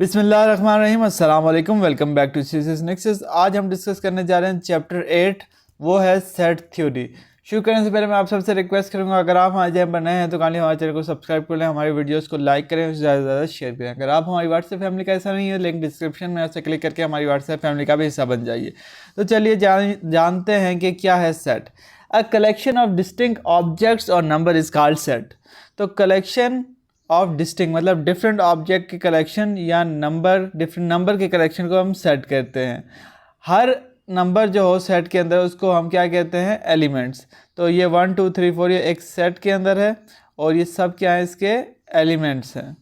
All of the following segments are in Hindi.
बिस्मिल्लाहिर्रहमानिर्रहीम, अस्सलाम वालेकुम। Welcome back to CCS nexus. आज हम डिस्कस करने जा रहे हैं चैप्टर 8, वो है सेट थ्योरी। शुरू करने से पहले मैं आप सबसे रिक्वेस्ट करूंगा, अगर आप हमारे चैनल पर नए हैं तो काइंडली हमारे चैनल को सब्सक्राइब कर लें, हमारी वीडियोस को लाइक करें, उससे ज़्यादा से ज़्यादा शेयर करें। अगर आप हमारी व्हाट्सएप फैमिली का हिस्सा नहीं है, लिंक डिस्क्रिप्शन में उससे क्लिक करके हमारी व्हाट्सएप फैमिली का भी हिस्सा बन जाइए। तो चलिए जानते हैं कि क्या है set. A collection of distinct objects और नंबर इज कॉल्ड सेट। तो कलेक्शन ऑफ डिस्टिंक्ट मतलब डिफरेंट ऑब्जेक्ट के कलेक्शन या नंबर, डिफरेंट नंबर के कलेक्शन को हम सेट कहते हैं। हर नंबर जो हो सेट के अंदर उसको हम क्या कहते हैं? एलिमेंट्स। तो ये 1 2 3 4 ये एक सेट के अंदर है और ये सब क्या है? इसके एलिमेंट्स हैं।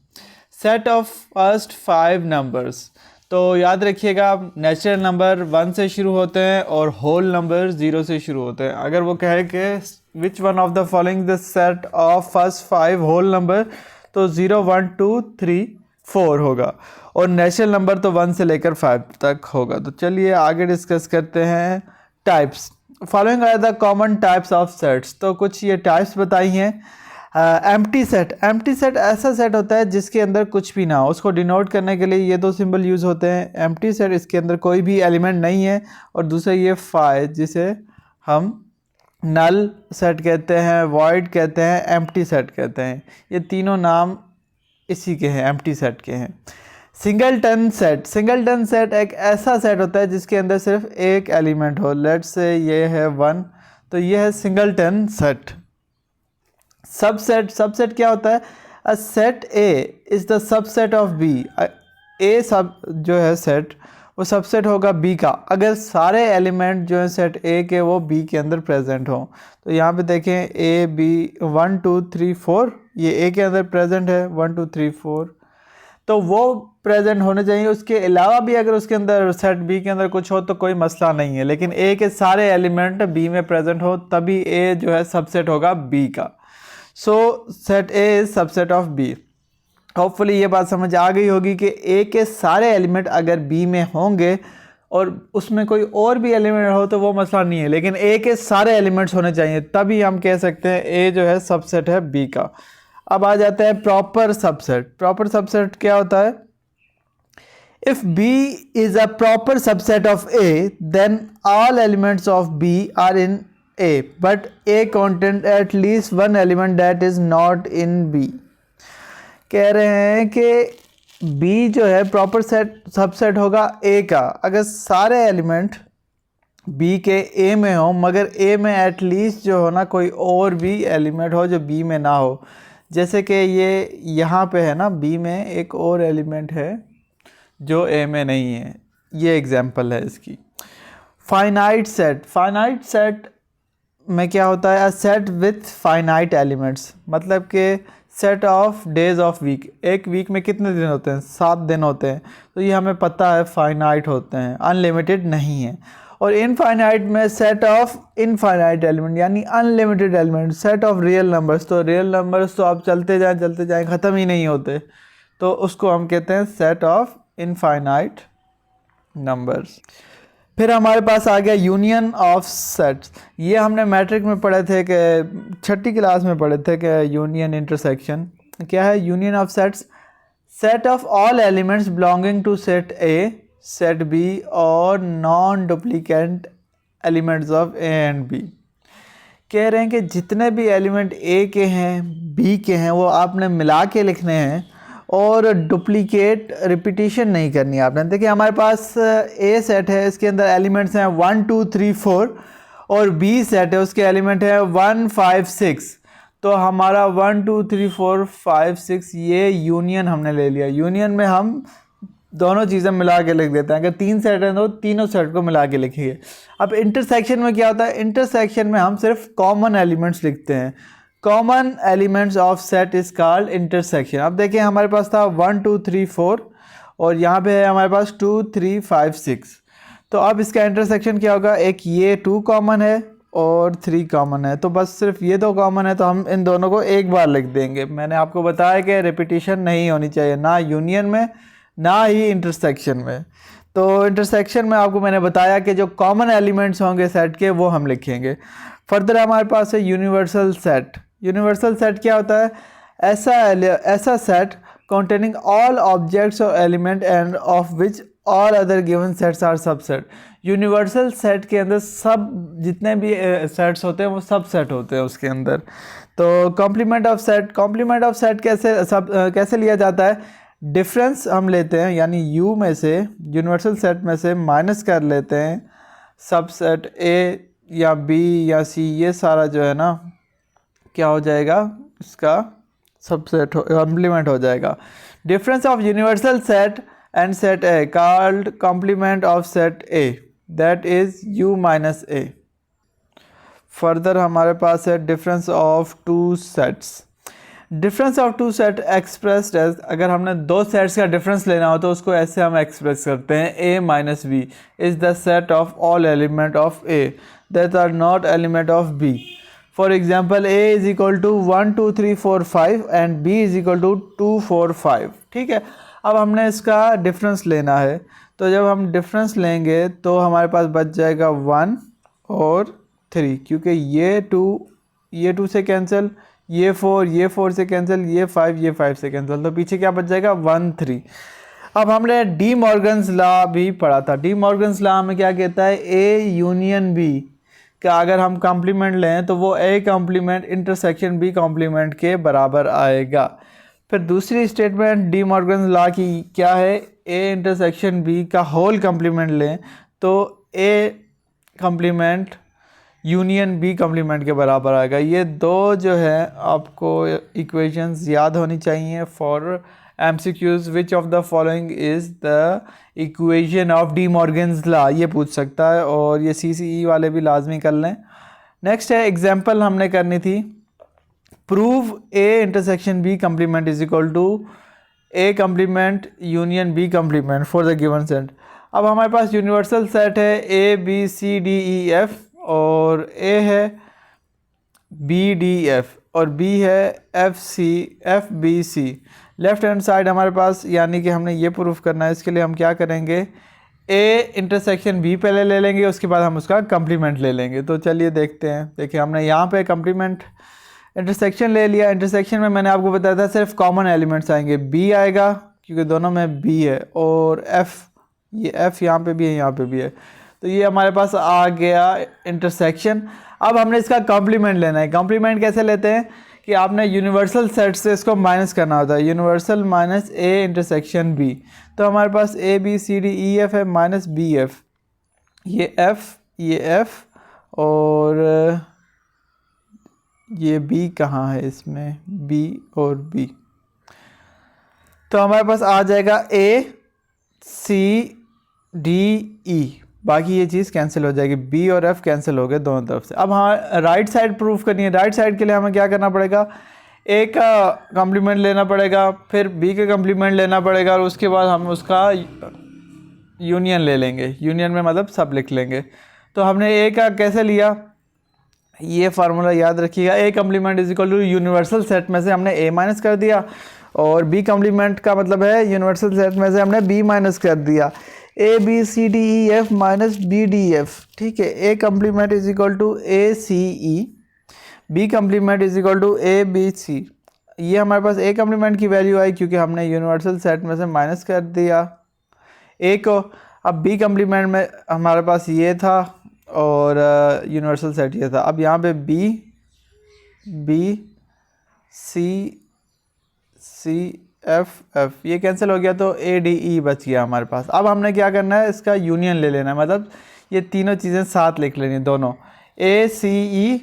Set of first 5 numbers. तो याद रखिएगा, नेचुरल नंबर 1 से शुरू होते हैं और होल नंबर 0 से शुरू होते हैं। अगर वो कहे कि which one of the following the set of first 5 whole number, तो 0 1 2 3 4 होगा और नेचुरल नंबर तो 1 से लेकर 5 तक होगा। तो चलिए आगे डिस्कस करते हैं types. Following are the common types of sets. तो कुछ ये टाइप्स बताई हैं। Empty set. एम्प्टी सेट ऐसा सेट होता है जिसके अंदर कुछ भी ना हो। उसको डिनोट करने के लिए ये दो सिंबल यूज़ होते हैं। एम्प्टी सेट, इसके अंदर कोई भी एलिमेंट नहीं है। और दूसरा ये फाइ, जिसे हम नल सेट कहते हैं, वॉइड कहते हैं, एम्प्टी सेट कहते हैं। ये तीनों नाम इसी के हैं, एम्प्टी सेट के हैं। Singleton set. सिंगलटन सेट एक ऐसा सेट होता है जिसके अंदर सिर्फ एक एलिमेंट हो। लेट्स से ये है 1, तो ये है सिंगलटन सेट। सबसेट। सबसेट क्या होता है? A set A is the subset of B. A सब जो है सेट, वो सबसेट होगा बी का अगर सारे एलिमेंट जो है सेट ए के वो बी के अंदर प्रेजेंट हों। तो यहाँ पे देखें ए बी 1 2 3 4 ये ए के अंदर प्रेजेंट है, 1 2 3 4, तो वो प्रेजेंट होने चाहिए। उसके अलावा भी अगर उसके अंदर सेट बी के अंदर कुछ हो तो कोई मसला नहीं है, लेकिन ए के सारे एलिमेंट बी में प्रेजेंट हो तभी ए जो है सबसेट होगा बी का। So set A is subset of B. Hopefully ये बात समझ आ गई होगी कि ए के सारे एलिमेंट अगर बी में होंगे और उसमें कोई और भी एलिमेंट हो तो वो मसला नहीं है, लेकिन ए के सारे एलिमेंट्स होने चाहिए, तभी हम कह सकते हैं ए जो है सबसेट है बी का। अब आ जाता है प्रॉपर सबसेट। प्रॉपर सबसेट क्या होता है? If B is a proper subset of A then all elements of B are in A but A content at least one element that is not in B. कह रहे हैं कि बी जो है प्रॉपर सेट सबसेट होगा ए का अगर सारे एलिमेंट बी के ए में हो, मगर ए में एटलीस्ट जो हो ना कोई और भी एलिमेंट हो जो बी में ना हो। जैसे कि ये यहाँ पे है ना, बी में एक और एलिमेंट है जो ए में नहीं है। ये एग्जांपल है इसकी। Finite set. फाइनाइट सेट में क्या होता है? A set with finite elements, मतलब कि set of days of week. एक वीक में कितने दिन होते हैं? 7 दिन होते हैं, तो ये हमें पता है फाइनाइट होते हैं, अनलिमिटेड नहीं है। और इनफाइनाइट में सेट ऑफ इनफाइनाइट एलिमेंट यानी unlimited element. Set of real numbers, तो रियल नंबर्स तो आप चलते जाएं ख़त्म ही नहीं होते, तो उसको हम कहते हैं सेट ऑफ इनफाइनाइट नंबर्स। फिर हमारे पास आ गया यूनियन ऑफ सेट्स। ये हमने मैट्रिक में पढ़े थे कि 6ठी क्लास में पढ़े थे कि यूनियन इंटरसेक्शन क्या है। Union of sets, set of all elements belonging to set A, set B और non duplicate elements of A and B. कह रहे हैं कि जितने भी एलिमेंट ए के हैं, बी के हैं, वो आपने मिला के लिखने हैं और डुप्लीकेट रिपीटिशन नहीं करनी है आपने। देखिए हमारे पास ए सेट है, इसके अंदर एलिमेंट्स हैं 1 2 3 4 और बी सेट है, उसके एलिमेंट है 1 5 6। तो हमारा 1 2 3 4 5 6 ये यूनियन हमने ले लिया। यूनियन में हम दोनों चीज़ें मिला के लिख देते हैं। अगर 3 सेट हैं तो तीनों सेट को मिला के लिखिए। अब इंटरसेक्शन में क्या होता है? इंटरसेक्शन में हम सिर्फ कॉमन एलिमेंट्स लिखते हैं। Common elements of set is called intersection. अब देखिए हमारे पास था 1 2 3 4 और यहाँ पे है हमारे पास 2 3 5 6। तो अब इसका इंटरसेक्शन क्या होगा? एक ये 2 कॉमन है और 3 कॉमन है, तो बस सिर्फ ये 2 कॉमन है, तो हम इन दोनों को एक बार लिख देंगे। मैंने आपको बताया कि रिपीटिशन नहीं होनी चाहिए, ना यूनियन में ना ही इंटरसेक्शन में। तो इंटरसेक्शन में आपको मैंने बताया कि जो कॉमन एलिमेंट्स होंगे सेट के वो हम लिखेंगे। फर्दर हमारे पास है यूनिवर्सल सेट। यूनिवर्सल सेट क्या होता है? ऐसा set containing all objects or element and of which all other given sets are subset। Universal set के अंदर सब जितने भी सेट्स होते हैं वो सब सेट होते हैं उसके अंदर। तो कॉम्प्लीमेंट ऑफ सेट कैसे लिया जाता है? डिफरेंस हम लेते हैं, यानी यू में से, यूनिवर्सल सेट में से माइनस कर लेते हैं सबसेट ए या बी या सी, ये सारा जो है ना क्या हो जाएगा, इसका सबसेट कॉम्प्लीमेंट हो जाएगा। Difference of universal set and set A called complement of set A, that is u minus A. Further हमारे पास है difference of two sets. Difference of two set expressed as, अगर हमने दो सेट्स का डिफरेंस लेना हो तो उसको ऐसे हम एक्सप्रेस करते हैं, a minus B is the set of all element of a that are not element of b। For example, a is equal to 1 2 3 4 5 and b is equal to 2 4 5। ठीक है, अब हमने इसका डिफरेंस लेना है, तो जब हम डिफरेंस लेंगे तो हमारे पास बच जाएगा 1 और 3, क्योंकि ये 2 से कैंसिल, ये 4 से कैंसिल, ये 5 से कैंसिल, तो पीछे क्या बच जाएगा 1 3। अब हमने डी मॉर्गन्स लॉ भी पढ़ा था। डी मॉर्गन्स लॉ हमें क्या कहता है, ए यूनियन बी का अगर हम कॉम्प्लीमेंट लें तो वो A complement intersection B complement के बराबर आएगा। फिर दूसरी स्टेटमेंट डी मॉर्गन्स लॉ की क्या है, ए इंटरसेक्शन बी का होल कॉम्प्लीमेंट लें तो A complement union B complement के बराबर आएगा। ये दो जो है आपको इक्वेशंस याद होनी चाहिए for MCQs। Which of the following is the equation of D Morgan's law, ये पूछ सकता है, और ये CCE वाले भी लाजमी कर लें। नेक्स्ट है एग्जाम्पल हमने करनी थी, prove A intersection B complement is equal to A complement union B complement for the given set. अब हमारे पास यूनिवर्सल सेट है ABCDEF और A है BDF और B है FBC। लेफ़्ट हैंड साइड हमारे पास, यानी कि हमने ये प्रूफ करना है, इसके लिए हम क्या करेंगे, A इंटरसेक्शन B पहले ले लेंगे, उसके बाद हम उसका कॉम्प्लीमेंट ले लेंगे। तो चलिए देखते हैं। देखिए हमने यहाँ पे कॉम्प्लीमेंट इंटरसेक्शन ले लिया। इंटरसेक्शन में मैंने आपको बताया था सिर्फ कॉमन एलिमेंट्स आएंगे, B आएगा क्योंकि दोनों में B है, और F, ये F यहाँ पे भी है, यहाँ पे भी है, तो ये हमारे पास आ गया इंटरसेक्शन। अब हमने इसका कॉम्प्लीमेंट लेना है। कॉम्प्लीमेंट कैसे लेते हैं कि आपने यूनिवर्सल सेट से इसको माइनस करना होता है, universal minus A intersection B. तो हमारे पास ABCDEF है माइनस BF, ये F और ये B कहाँ है इसमें, B और B, तो हमारे पास आ जाएगा ACDE। बाकी ये चीज़ कैंसिल हो जाएगी, B और F कैंसिल हो गए दोनों तरफ से। अब हाँ राइट साइड प्रूफ करनी है। राइट साइड के लिए हमें क्या करना पड़ेगा, A का कॉम्प्लीमेंट लेना पड़ेगा, फिर B का कॉम्प्लीमेंट लेना पड़ेगा, और उसके बाद हम उसका यूनियन ले लेंगे। यूनियन में मतलब सब लिख लेंगे। तो हमने A का कैसे लिया, ये फार्मूला याद रखिएगा, A complement is equal to universal set में से हमने A माइनस कर दिया, और B कॉम्प्लीमेंट का मतलब है यूनिवर्सल सेट में से हमने B माइनस कर दिया। ABCDEF माइनस BDF, ठीक है। A complement is equal to ACE, B complement is equal to ABC। ये हमारे पास A कॉम्प्लीमेंट की वैल्यू आई क्योंकि हमने यूनिवर्सल सेट में से माइनस कर दिया A को। अब B कॉम्प्लीमेंट में हमारे पास ये था और यूनिवर्सल सेट ये था। अब यहाँ पे B C F ये कैंसिल हो गया, तो ADE बच गया हमारे पास। अब हमने क्या करना है, इसका यूनियन ले लेना है, मतलब ये तीनों चीज़ें साथ लिख लेनी दोनों, ACE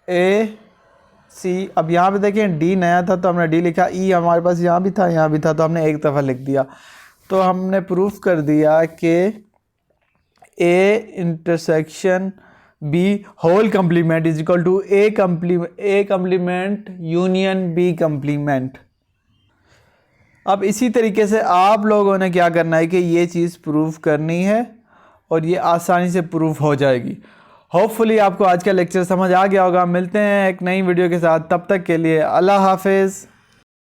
AC। अब यहाँ पे देखें D नया था तो हमने D लिखा, E हमारे पास यहाँ भी था तो हमने एक दफ़ा लिख दिया। तो हमने प्रूफ कर दिया कि A intersection B whole complement is equal to A complement union B complement. अब इसी तरीके से आप लोगों ने क्या करना है कि ये चीज़ प्रूफ करनी है और ये आसानी से प्रूफ हो जाएगी। होपफुली आपको आज का लेक्चर समझ आ गया होगा। मिलते हैं एक नई वीडियो के साथ, तब तक के लिए अल्लाह हाफिज़।